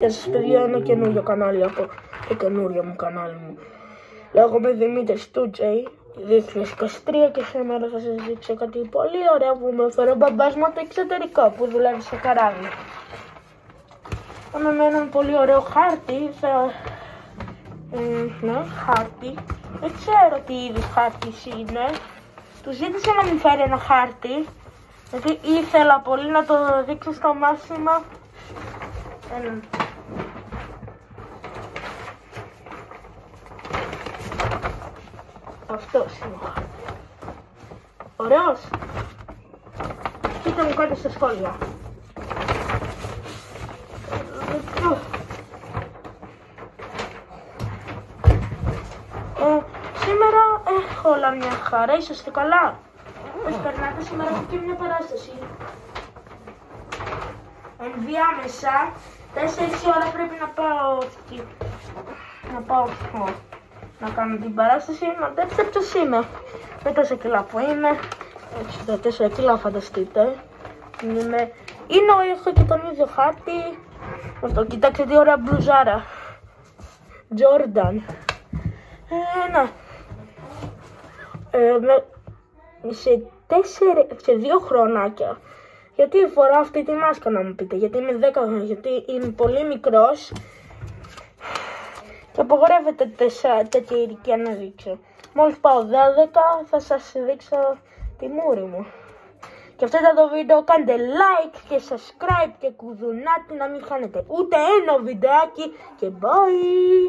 Γεια σας παιδιά, ένα καινούριο κανάλι από το καινούριο μου κανάλι μου. Λέγομαι Δημήτρης 2J 2023 και σήμερα θα σας δείξω κάτι πολύ ωραίο που με έφερε ο μπαμπάς μου από το εξωτερικό που δουλεύει σε καράβι. Με έναν πολύ ωραίο χάρτη, χάρτη. Δεν ξέρω τι είδους χάρτης είναι. Του ζήτησα να μου φέρει ένα χάρτη, γιατί ήθελα πολύ να το δείξω στο μάξιμο. Αυτός είναι ο χάρτης. Ωραίος. Πείτε μου κάτι στα σχόλια. Σήμερα έχω όλα μια χαρά, είσαστε καλά? Πώς περνάτε? Σήμερα έχω και μια παράσταση. Ενδιάμεσα, 4 ώρα πρέπει να πάω να κάνω την παράσταση. Μαντέψτε ποιος είμαι. Με 4 κιλά που είμαι. 64 κιλά φανταστείτε. Έχω και τον ίδιο χάρτη. Αυτό, κοιτάξτε τι ωραία μπλουζάρα. Jordan. Σε 2 χρονάκια. Γιατί φοράω αυτή τη μάσκα, να μου πείτε? Γιατί είμαι 10 χρόνια, γιατί είμαι πολύ μικρός και απογορεύεται τέτοια ηλικία να δείξω. Μόλις πάω 12 θα σας δείξω τη μούρη μου. Και αυτό ήταν το βίντεο, κάντε like και subscribe και κουδουνάτι να μην χάνετε ούτε ένα βιντεάκι και bye!